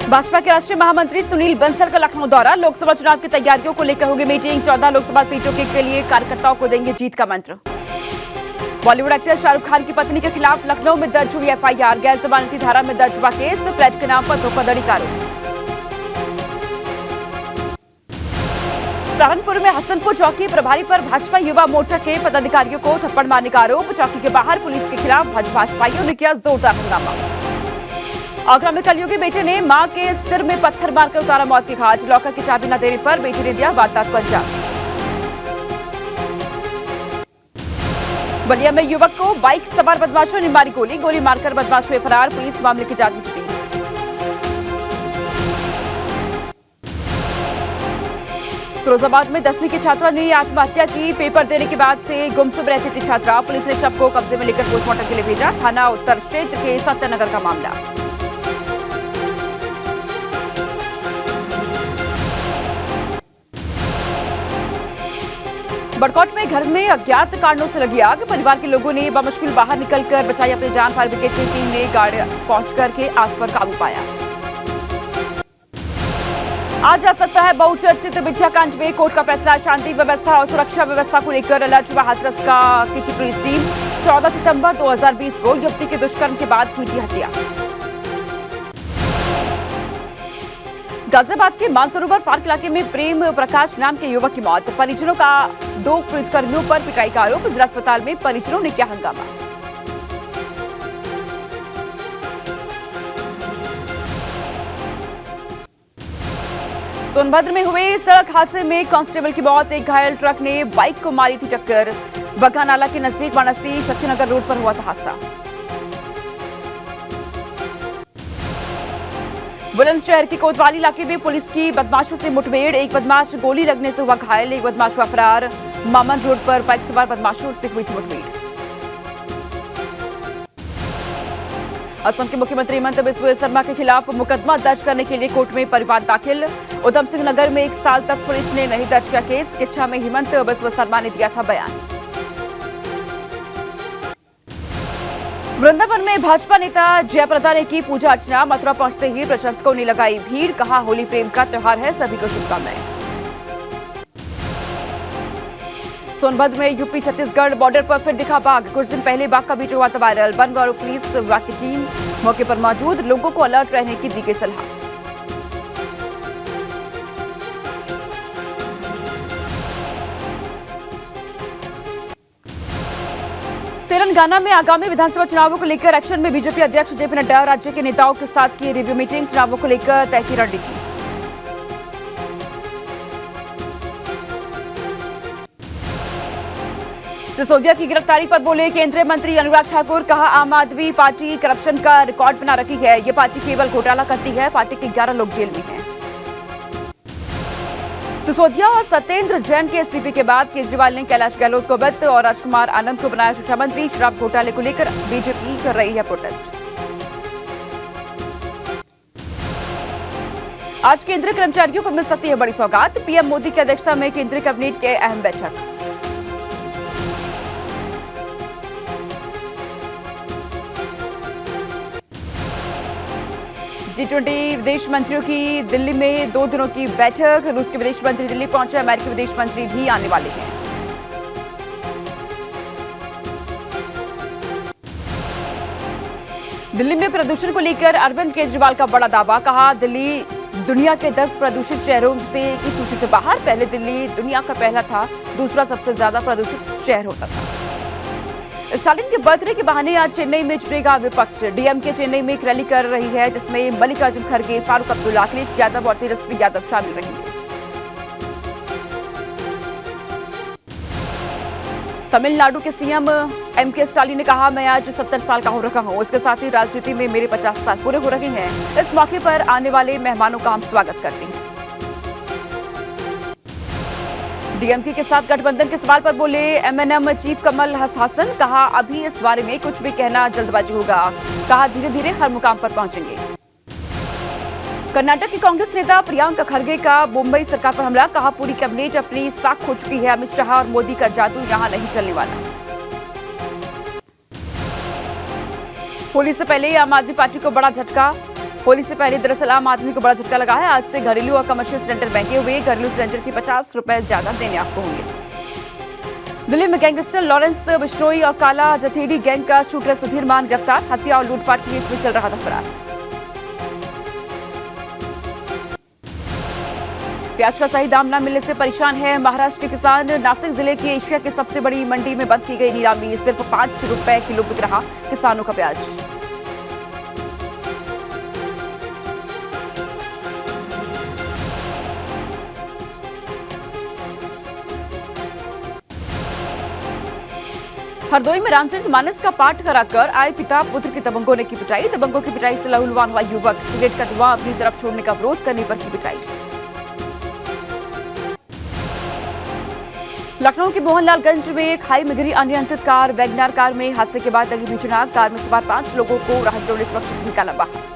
भाजपा के राष्ट्रीय महामंत्री सुनील बंसल का लखनऊ दौरा। लोकसभा चुनाव की तैयारियों को लेकर होगी मीटिंग। 14 लोकसभा सीटों के लिए कार्यकर्ताओं को देंगे जीत का मंत्र। बॉलीवुड एक्टर शाहरुख खान की पत्नी के खिलाफ लखनऊ में दर्ज हुई एफआईआर। गैर जमानती धारा में दर्ज हुआ केस। फ्लैट के नाम पर धोखाधड़ी का आरोप। सहारनपुर में हसनपुर चौकी प्रभारी पर भाजपा युवा मोर्चा के पदाधिकारियों को थप्पड़ मारने का आरोप। चौकी के बाहर पुलिस के खिलाफ भाजपाइयों ने किया जोरदार हंगामा। आगरा में कलयुगी बेटे ने मां के सिर में पत्थर मारकर उतारा मौत की घाट। लॉकर की चाबी न देने पर बेटे ने दिया वारदात को अंजाम। बलिया में युवक को बाइक सवार बदमाशों ने मारी गोली। गोली मारकर बदमाश हुए फरार। पुलिस मामले की जांच में जुटी। फिरोजाबाद में 10वीं की छात्रा ने आत्महत्या की। पेपर देने के बाद से गुमसुम रहती थी छात्रा। पुलिस ने शव को कब्जे में लेकर पोस्टमार्टम के लिए भेजा। थाना उत्तर क्षेत्र के सत्यनगर का मामला। बड़कौट में घर में अज्ञात कारणों से लगी आग। परिवार के लोगों ने बमुश्किल बाहर निकलकर बचाई अपनी जान। फायर ब्रिगेड की टीम ने गाड़ी पहुंच करके आग पर काबू पाया। आज आ सकता है बहुचर्चित बिछिया कांड में कोर्ट का फैसला। शांति व्यवस्था और सुरक्षा व्यवस्था को लेकर अलर्ट हुआ हाथरस की पुलिस टीम। 14 सितंबर 2020 को युवती के दुष्कर्म के बाद हुई थी हत्या। गाजियाबाद के मानसरोवर पार्क इलाके में प्रेम प्रकाश नाम के युवक की मौत। परिजनों का 2 पुलिसकर्मियों पर पिटाई का आरोप। जिला अस्पताल में परिजनों ने किया हंगामा। सोनभद्र में हुए सड़क हादसे में कांस्टेबल की मौत। एक घायल ट्रक ने बाइक को मारी थी टक्कर। बकानाला के नजदीक वाराणसी शक्तिनगर रोड पर हुआ था हादसा। बुलंदशहर के कोतवाली इलाके में पुलिस की बदमाशों से मुठभेड़। एक बदमाश गोली लगने से हुआ घायल। एक बदमाश हुआ फरार। मामन रोड पर बाइक सवार बदमाशों से हुई थी मुठभेड़। असम के मुख्यमंत्री हेमंत बिस्वा शर्मा के खिलाफ मुकदमा दर्ज करने के लिए कोर्ट में परिवाद दाखिल। उधम सिंह नगर में 1 साल तक पुलिस ने नहीं दर्ज किया केस। किच्छा में हेमंत बिस्वा शर्मा ने दिया था बयान। वृंदावन में भाजपा नेता जयप्रदा ने की पूजा अर्चना। मथुरा पहुंचते ही प्रशंसकों ने लगाई भीड़। कहा होली प्रेम का त्योहार है, सभी को शुभकामनाएं। सोनभद्र में यूपी छत्तीसगढ़ बॉर्डर पर फिर दिखा बाघ। कुछ दिन पहले बाघ का वीडियो हुआ था वायरल। वन और पुलिस विभाग की टीम मौके पर मौजूद। लोगों को अलर्ट रहने की दी गई सलाह। तेलंगाना में आगामी विधानसभा चुनावों को लेकर एक्शन में बीजेपी अध्यक्ष जेपी नड्डा राज्य के नेताओं के साथ की रिव्यू मीटिंग। चुनावों को लेकर तय की रणनीति। सिसोदिया की गिरफ्तारी पर बोले केंद्रीय मंत्री अनुराग ठाकुर। कहा आम आदमी पार्टी करप्शन का रिकॉर्ड बना रखी है। ये पार्टी केवल घोटाला करती है। पार्टी के 11 लोग जेल में हैं। सिसोदिया और सत्येंद्र जैन के इस्तीफे के बाद केजरीवाल ने कैलाश गहलोत को वित्त और राजकुमार आनंद को बनाया शिक्षा मंत्री। शराब घोटाले को लेकर बीजेपी कर रही है प्रोटेस्ट। आज केंद्रीय कर्मचारियों को मिल सकती है बड़ी सौगात। पीएम मोदी की अध्यक्षता में केंद्रीय कैबिनेट की अहम बैठक। G20 विदेश मंत्रियों की दिल्ली में 2 दिनों की बैठक। रूस के विदेश मंत्री दिल्ली पहुंचे। अमेरिकी विदेश मंत्री भी आने वाले हैं। दिल्ली में प्रदूषण को लेकर अरविंद केजरीवाल का बड़ा दावा। कहा दिल्ली दुनिया के 10 प्रदूषित शहरों की सूची से बाहर। पहले दिल्ली दुनिया का पहला था, दूसरा सबसे ज्यादा प्रदूषित शहर होता था। स्टालिन के बर्थडे के बहाने आज चेन्नई में जुटेगा विपक्ष। डीएमके चेन्नई में एक रैली कर रही है जिसमें मल्लिकार्जुन खड़गे, फारूक अब्दुल्ला, अखिलेश यादव और तेजस्वी यादव शामिल रहेंगे। तमिलनाडु के सीएम एमके स्टालिन ने कहा मैं आज 70 साल का हो रखा हूं। इसके साथ ही राजनीति में मेरे 50 साल पूरे हो रहे हैं। इस मौके पर आने वाले मेहमानों का हम स्वागत करते हैं। डीएमके के साथ गठबंधन के सवाल पर बोले एमएनएम चीफ कमल हसन। कहा अभी इस बारे में कुछ भी कहना जल्दबाजी होगा। कहा धीरे धीरे हर मुकाम पर पहुंचेंगे। कर्नाटक की कांग्रेस नेता प्रियंका खड़गे का मुंबई सरकार पर हमला। कहा पूरी कैबिनेट अपनी साख खो चुकी है। अमित शाह और मोदी का जादू यहां नहीं चलने वाला। होली से पहले आम आदमी पार्टी को बड़ा झटका। होली से पहले दरअसल आम आदमी को बड़ा झटका लगा है। आज से घरेलू और कमर्शियल सिलेंडर महंगे हुए। घरेलू सिलेंडर के 50 रुपए ज्यादा देने आपको होंगे। दिल्ली में गैंगस्टर लॉरेंस बिश्नोई और काला जथेड़ी गैंग का शूटर सुधीर मान गिरफ्तार। हत्या और लूटपाट की केस में चल रहा था फरार। प्याज का सही दाम न मिलने से परेशान है महाराष्ट्र के किसान। नासिक जिले की एशिया की सबसे बड़ी मंडी में बंद की गई नीलामी। सिर्फ 5 रुपए किलो बिक रहा किसानों का प्याज। हरदोई में रामचरितमानस का पाठ कराकर आए पिता पुत्र की दबंगों ने की पिटाई। दबंगों की पिटाई से लहूलुहान हुआ युवक। सिगरेट का धुआं अपनी तरफ छोड़ने का विरोध करने पर की पिटाई। लखनऊ के मोहनलालगंज में खाई में गिरी अनियंत्रित कार। वैगनार कार में हादसे के बाद लगी भीषण आग। कार में सवार 5 लोगों को राहगीरों ने सुरक्षित निकाला बाहर।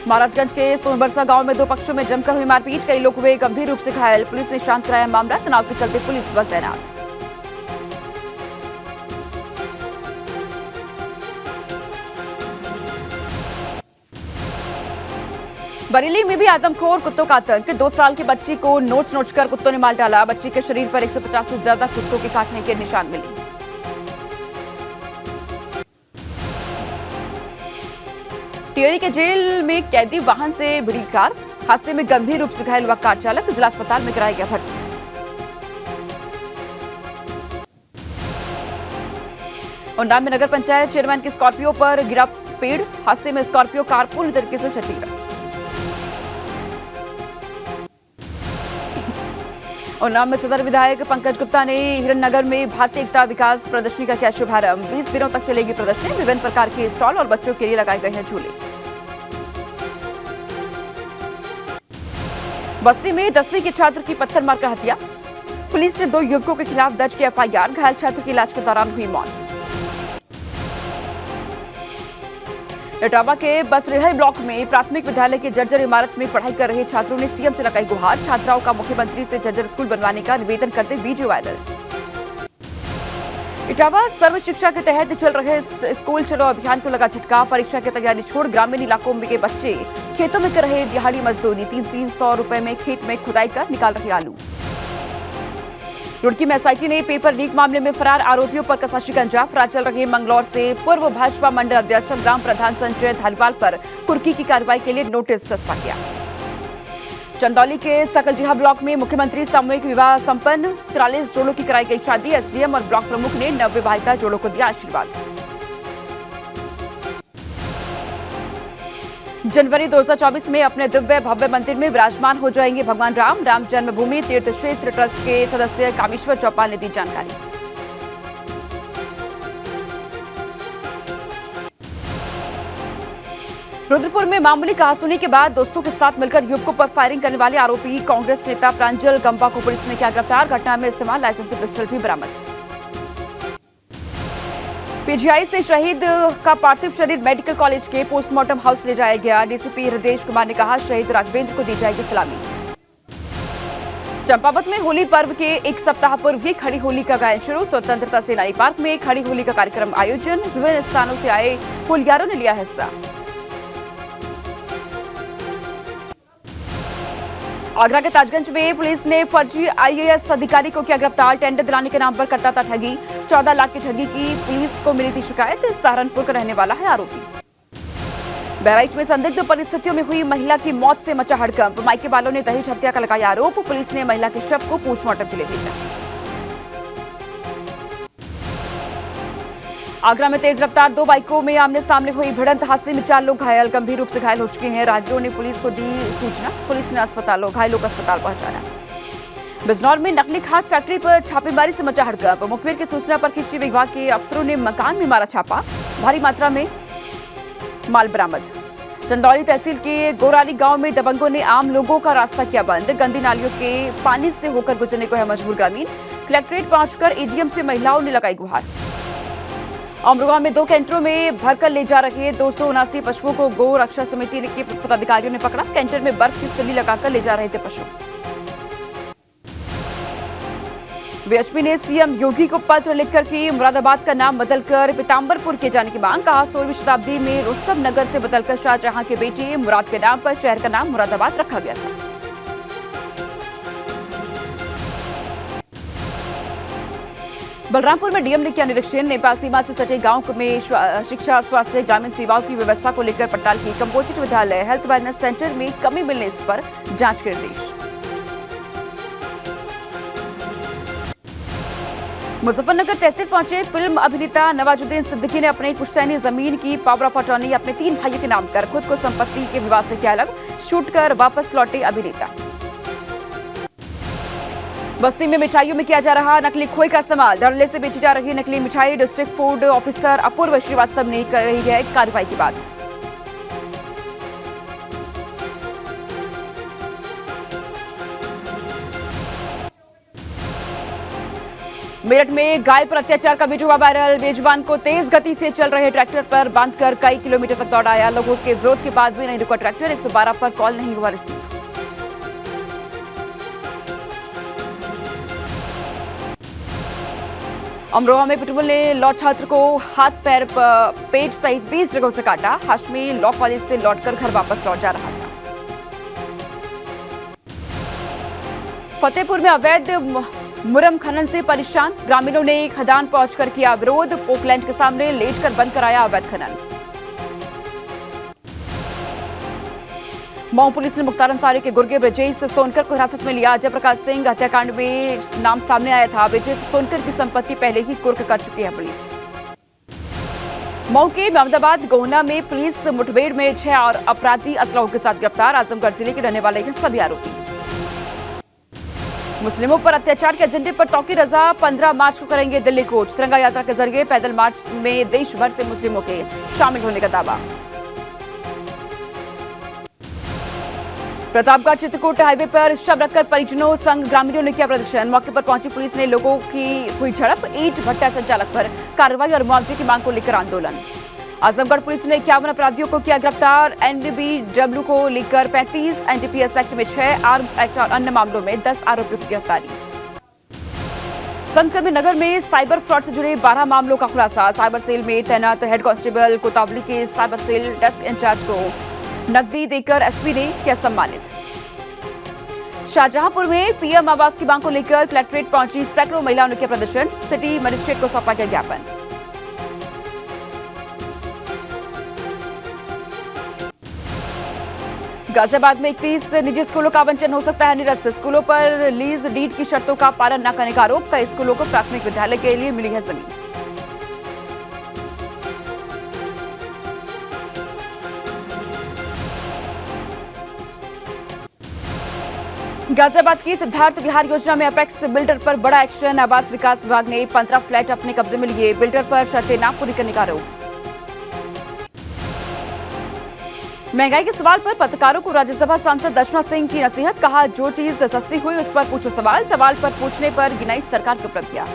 महाराजगंज के सोनबरसा गांव में 2 पक्षों में जमकर हुई मारपीट। कई लोग हुए गंभीर रूप से घायल। पुलिस ने शांत कराया मामला। तनाव के चलते पुलिस बल तैनात। बरेली में भी आदमखोर कुत्तों का आतंक। 2 साल की बच्ची को नोच नोच कर कुत्तों ने मार डाला। बच्ची के शरीर पर 150 से ज्यादा कुत्तों के काटने के निशान मिले। टिहरी के जेल में कैदी वाहन से भिड़ी कार। हादसे में गंभीर रूप से घायल हुआ कार चालक। जिला अस्पताल में कराया गया भर्ती। उन्नाव में नगर पंचायत चेयरमैन की स्कॉर्पियो पर गिरा पेड़। हादसे में स्कॉर्पियो कार पूरी तरीके से क्षतिग्रस्त। उन्नाव में सदर विधायक पंकज गुप्ता ने हिरननगर में भारतीय एकता विकास प्रदर्शनी का किया शुभारंभ। 20 दिनों तक चलेगी प्रदर्शनी। विभिन्न प्रकार के स्टॉल और बच्चों के लिए लगाए गए हैं झूले। बस्ती में 10वीं के छात्र की पत्थर मारकर हत्या। पुलिस ने 2 युवकों के खिलाफ दर्ज किया एफआईआर। घायल छात्र की इलाज के दौरान हुई मौत। इटावा के बसरेहल ब्लॉक में प्राथमिक विद्यालय की जर्जर इमारत में पढ़ाई कर रहे छात्रों ने सीएम से लगाई गुहार। छात्राओं का मुख्यमंत्री से जर्जर स्कूल बनवाने का निवेदन करते वीडियो वायरल। इटावा सर्व शिक्षा के तहत चल रहे स्कूल चलो अभियान को लगा झटका। परीक्षा की तैयारी छोड़ ग्रामीण इलाकों में के बच्चे खेतों में कर रहे दिहाड़ी मजदूरी। 300 रुपए में खेत में खुदाई कर निकाल रहे आलू। रुड़की में एसआईटी ने पेपर लीक मामले में फरार आरोपियों पर कसा शिकंजा। फरार चल रहे मंगलौर से पूर्व भाजपा मंडल अध्यक्ष ग्राम प्रधान संजय धालीवाल पर कुर्की की कार्रवाई के लिए नोटिस चस्पा किया। चंदौली के सकलजीहा ब्लॉक में मुख्यमंत्री सामूहिक विवाह संपन्न। 43 जोड़ों की कराई गई शादी। एसडीएम और ब्लॉक प्रमुख ने नवविवाहिता जोड़ों को दिया आशीर्वाद। जनवरी 2024 में अपने दिव्य भव्य मंदिर में विराजमान हो जाएंगे भगवान राम। राम जन्मभूमि तीर्थ क्षेत्र ट्रस्ट के सदस्य कामेश्वर चौपाल ने दी जानकारी। रुद्रपुर में मामूली कहासुनी के बाद दोस्तों के साथ मिलकर युवकों पर फायरिंग करने वाले आरोपी कांग्रेस नेता प्रांजल गंपा को पुलिस ने किया गिरफ्तार। घटना में इस्तेमाल लाइसेंसी पिस्टल भी बरामद। पीजीआई से शहीद का पार्थिव शरीर मेडिकल कॉलेज के पोस्टमार्टम हाउस ले जाया गया। डीसीपी हृदय कुमार ने कहा शहीद राघवेंद्र को दी जाएगी सलामी। चंपावत में होली पर्व के 1 सप्ताह पूर्व ही खड़ी होली का गायन शुरू। स्वतंत्रता सेनानी पार्क में खड़ी होली का कार्यक्रम आयोजन। विभिन्न स्थानों से आए होलियारों ने लिया हिस्सा। आगरा के ताजगंज में पुलिस ने फर्जी आईएएस अधिकारी को किया गिरफ्तार। टेंडर दिलाने के नाम पर करता था ठगी। 14 लाख की ठगी की पुलिस को मिली थी शिकायत। सहारनपुर का रहने वाला है आरोपी। बहराइच में संदिग्ध परिस्थितियों में हुई महिला की मौत से मचा हड़कंप। मायके वालों ने दहेज हत्या का लगाया आरोप। पुलिस ने महिला के शव को पोस्टमार्टम के लिए भेजा। आगरा में तेज रफ्तार 2 बाइकों में आमने सामने हुई भिड़ंत। हादसे में 4 लोग घायल, गंभीर रूप से घायल हो चुके हैं। राहगीरों ने पुलिस को दी सूचना। पुलिस ने घायलों को अस्पताल पहुंचाया। बिजनौर में नकली खाद फैक्ट्री पर छापेमारी से मचा हड़कंप। मुखबिर की सूचना पर कृषि विभाग के अफसरों ने मकान में मारा छापा। भारी मात्रा में माल बरामद। चंदौली तहसील के गोराली गांव में दबंगों ने आम लोगों का रास्ता किया बंद। गंदी नालियों के पानी से होकर गुजरने को है मजबूर ग्रामीण। कलेक्ट्रेट पहुंचकर एडीएम से महिलाओं ने लगाई गुहार। अमरोहा में 2 कैंटरों में भरकर ले जा रहे 279 पशुओं को गौ रक्षा समिति के पदाधिकारियों ने पकड़ा। कैंटर में बर्फ की सिल्ली लगाकर ले जा रहे थे पशु। बीएसपी ने सीएम योगी को पत्र लिखकर की मुरादाबाद का नाम बदलकर पीताम्बरपुर किए जाने की मांग। कहा 16वीं शताब्दी में रुस्तम नगर से बदलकर शाहजहां के बेटे मुराद के नाम पर शहर का नाम मुरादाबाद रखा गया था। बलरामपुर में डीएम ने किया निरीक्षण। नेपाल सीमा से सटे गांव में शिक्षा, स्वास्थ्य, ग्रामीण सेवाओं की व्यवस्था को लेकर पड़ताल की। कंपोजिट विद्यालय, हेल्थ वेलनेस सेंटर में कमी मिलने पर जांच के निर्देश। मुजफ्फरनगर तहसील पहुंचे फिल्म अभिनेता नवाजुद्दीन सिद्दीकी ने अपने पुश्तैनी जमीन की पावर ऑफ अटॉर्नी अपने 3 भाइयों के नाम कर खुद को संपत्ति के विवाद से किया अलग। शूट कर वापस लौटे अभिनेता। बस्ती में मिठाइयों में किया जा रहा नकली खोए का इस्तेमाल। धड़ल्ले से बेची जा रही नकली मिठाई। डिस्ट्रिक्ट फूड ऑफिसर अपूर्व श्रीवास्तव ने कर रही है कार्रवाई की बात। मेरठ में गाय पर अत्याचार का वीडियो हुआ वायरल। बेजुबान को तेज गति से चल रहे ट्रैक्टर पर बांधकर कई किलोमीटर तक दौड़ाया। लोगों के विरोध के बाद भी नहीं रुका ट्रैक्टर। 112 पर कॉल नहीं हुआ रिसीव। अमरोहा में पिटबुल ने लॉ छात्र को हाथ, पैर, पेट सहित 20 जगहों से काटा। हाशमी लॉ कॉलेज से लौटकर घर वापस लौट जा रहा था। फतेहपुर में अवैध मुरम खनन से परेशान ग्रामीणों ने खदान पहुंचकर किया विरोध। पोकलैंड के सामने लेटकर बंद कराया अवैध खनन। मऊ पुलिस ने मुख्तार अंसारी के गुर्गे ब्रिजेश सोनकर को हिरासत में लिया। जयप्रकाश सिंह हत्याकांड में नाम सामने आया था। ब्रिजेश सोनकर की संपत्ति पहले ही कुर्क कर चुकी है पुलिस। मऊ के मोहम्मदाबाद गोहना में पुलिस मुठभेड़ में 6 और अपराधी असलहों के साथ गिरफ्तार। आजमगढ़ जिले के रहने वाले हैं सभी आरोपी। मुस्लिमों पर अत्याचार के एजेंडे पर तौकीर रजा 15 मार्च को करेंगे दिल्ली कूच। तिरंगा यात्रा के जरिए पैदल मार्च में देश भर से मुस्लिमों के शामिल होने का दावा। प्रतापगढ़ चित्रकूट हाईवे पर शव रखकर परिजनों संग ग्रामीणों ने किया प्रदर्शन। मौके पर पहुंची पुलिस ने लोगों की हुई झड़प। ईंट भट्टा संचालक पर कार्रवाई और मुआवजे की मांग को लेकर आंदोलन। आजमगढ़ पुलिस ने 51 अपराधियों को किया गिरफ्तार। एनडीबीडब्ल्यू को लेकर 35, एनडीपीएस एक्ट में 6, आर्म्स एक्ट और अन्य मामलों में 10 आरोपियों की गिरफ्तारी। संतकबीर नगर में साइबर फ्रॉड से जुड़े 12 मामलों का खुलासा। साइबर सेल में तैनात हेड कांस्टेबल कोतावली के साइबर सेल डेस्क इंचार्ज को नकदी देकर एसपी ने किया सम्मानित। शाहजहांपुर में पीएम आवास की मांग को लेकर कलेक्ट्रेट पहुंची सैकड़ों महिलाओं ने किया प्रदर्शन। सिटी मजिस्ट्रेट को सौंपा गया ज्ञापन। गाजियाबाद में 31 निजी स्कूलों का आवंटन हो सकता है निरस्त। स्कूलों पर लीज डीड की शर्तों का पालन न करने का आरोप। कई स्कूलों को प्राथमिक विद्यालय के लिए मिली है जमीन। गाजियाबाद की सिद्धार्थ विहार योजना में अपेक्स बिल्डर पर बड़ा एक्शन। आवास विकास विभाग ने 15 फ्लैट अपने कब्जे में लिए। बिल्डर पर शर्तें न पूरी करने का आरोप। महंगाई के सवाल पर पत्रकारों को राज्यसभा सांसद दर्शना सिंह की नसीहत। कहा, जो चीज सस्ती हुई उस पर पूछो सवाल। सवाल पर पूछने पर गिनाई सरकार की उपलब्धियां।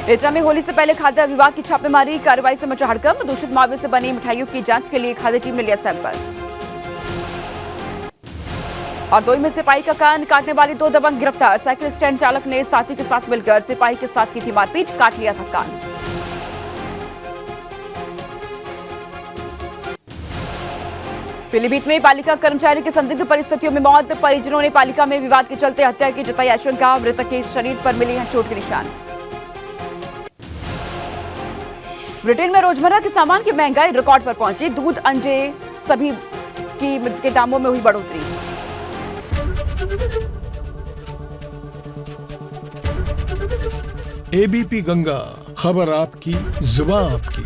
एटा में होली से पहले खाद्य विभाग की छापेमारी। कार्रवाई से मचा हड़कंप। दूषित मावे से बनी मिठाइयों की जांच के लिए खाद्य टीम ने लिया सैंपल। और 2 में सिपाही का कान काटने वाली 2 दबंग गिरफ्तार। साइकिल स्टैंड चालक ने साथी के साथ मिलकर सिपाही के साथ की थी मारपीट। काट लिया था कान। पीलीभीत में पालिका कर्मचारी की संदिग्ध परिस्थितियों में मौत। परिजनों ने पालिका में विवाद के चलते हत्या की जताई आशंका। मृतक के शरीर पर मिले हैं चोट के निशान। ब्रिटेन में रोजमर्रा के सामान की महंगाई रिकॉर्ड पर पहुंची। दूध, अंडे सभी के दामों में हुई बढ़ोतरी। एबीपी गंगा, खबर आपकी, जुबान आपकी।